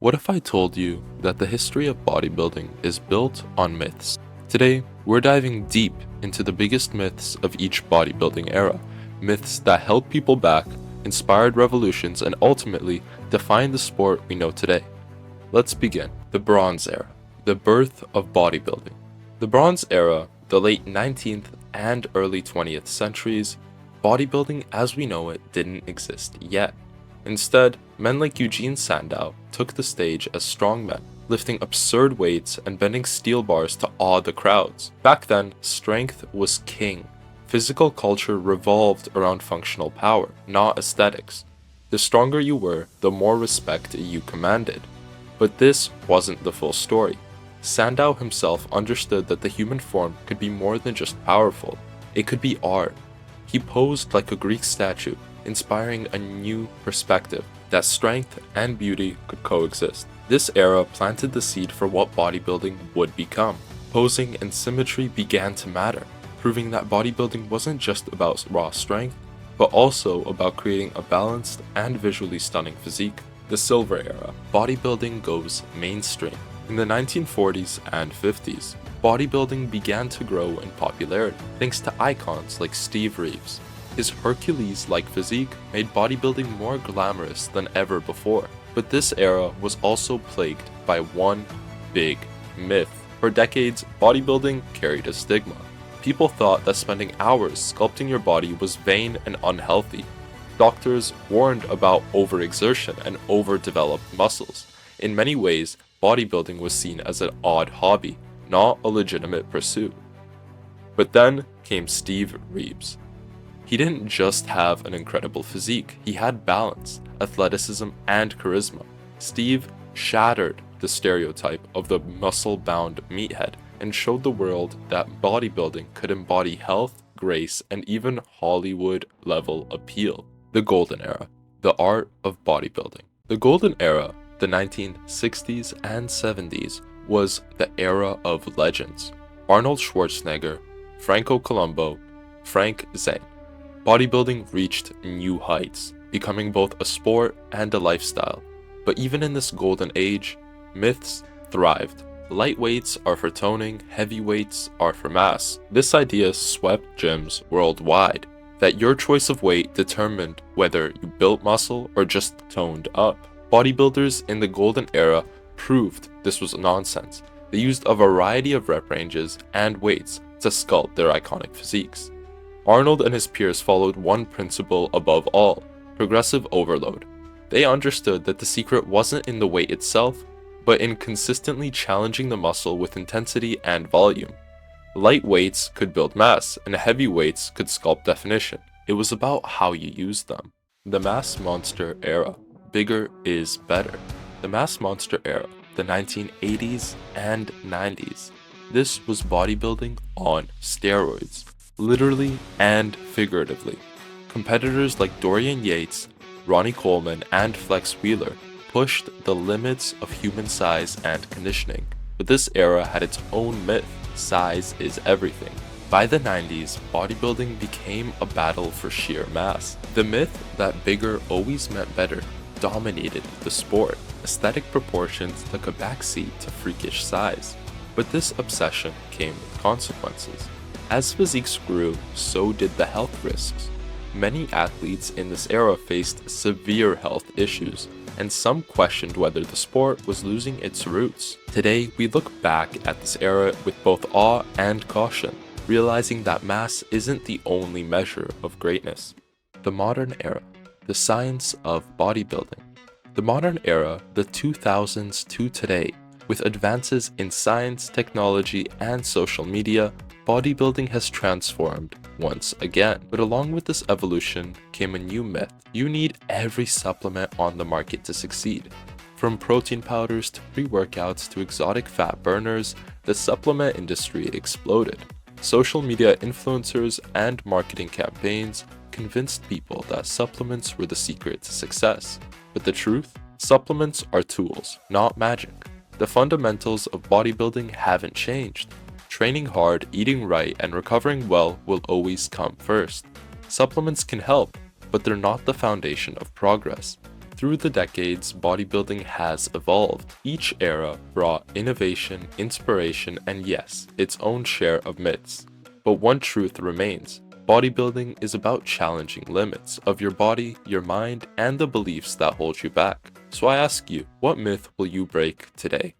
What if I told you that the history of bodybuilding is built on myths? Today, we're diving deep into the biggest myths of each bodybuilding era, myths that held people back, inspired revolutions, and ultimately defined the sport we know today. Let's begin. The Bronze Era, the birth of bodybuilding. The Bronze Era, the late 19th and early 20th centuries, bodybuilding as we know it didn't exist yet. Instead, men like Eugene Sandow took the stage as strongmen, lifting absurd weights and bending steel bars to awe the crowds. Back then, strength was king. Physical culture revolved around functional power, not aesthetics. The stronger you were, the more respect you commanded. But this wasn't the full story. Sandow himself understood that the human form could be more than just powerful. It could be art. He posed like a Greek statue, inspiring a new perspective that strength and beauty could coexist. This era planted the seed for what bodybuilding would become. Posing and symmetry began to matter, proving that bodybuilding wasn't just about raw strength, but also about creating a balanced and visually stunning physique. The Silver Era, bodybuilding goes mainstream. In the 1940s and 50s, bodybuilding began to grow in popularity thanks to icons like Steve Reeves. His Hercules-like physique made bodybuilding more glamorous than ever before. But this era was also plagued by one big myth. For decades, bodybuilding carried a stigma. People thought that spending hours sculpting your body was vain and unhealthy. Doctors warned about overexertion and overdeveloped muscles. In many ways, bodybuilding was seen as an odd hobby, not a legitimate pursuit. But then came Steve Reeves. He didn't just have an incredible physique, he had balance, athleticism, and charisma. Steve shattered the stereotype of the muscle-bound meathead and showed the world that bodybuilding could embody health, grace, and even Hollywood-level appeal. The Golden Era, the art of bodybuilding. The Golden Era, the 1960s and 70s, was the era of legends. Arnold Schwarzenegger, Franco Columbu, Frank Zane. Bodybuilding reached new heights, becoming both a sport and a lifestyle. But even in this golden age, myths thrived. Light weights are for toning, heavy weights are for mass. This idea swept gyms worldwide, that your choice of weight determined whether you built muscle or just toned up. Bodybuilders in the golden era proved this was nonsense. They used a variety of rep ranges and weights to sculpt their iconic physiques. Arnold and his peers followed one principle above all: progressive overload. They understood that the secret wasn't in the weight itself, but in consistently challenging the muscle with intensity and volume. Light weights could build mass, and heavy weights could sculpt definition. It was about how you used them. The Mass Monster Era. Bigger is better. The Mass Monster Era, the 1980s and 90s. This was bodybuilding on steroids, literally and figuratively. Competitors like Dorian Yates, Ronnie Coleman, and Flex Wheeler pushed the limits of human size and conditioning. But this era had its own myth: size is everything. By the 90s, bodybuilding became a battle for sheer mass. The myth that bigger always meant better dominated the sport. Aesthetic proportions took a backseat to freakish size. But this obsession came with consequences. As physiques grew, so did the health risks. Many athletes in this era faced severe health issues, and some questioned whether the sport was losing its roots. Today, we look back at this era with both awe and caution, realizing that mass isn't the only measure of greatness. The Modern Era, the science of bodybuilding. The modern era, the 2000s to today, with advances in science, technology, and social media, bodybuilding has transformed once again. But along with this evolution came a new myth. You need every supplement on the market to succeed. From protein powders to pre-workouts to exotic fat burners, the supplement industry exploded. Social media influencers and marketing campaigns convinced people that supplements were the secret to success. But the truth? Supplements are tools, not magic. The fundamentals of bodybuilding haven't changed. Training hard, eating right, and recovering well will always come first. Supplements can help, but they're not the foundation of progress. Through the decades, bodybuilding has evolved. Each era brought innovation, inspiration, and yes, its own share of myths. But one truth remains. Bodybuilding is about challenging limits of your body, your mind, and the beliefs that hold you back. So I ask you, what myth will you break today?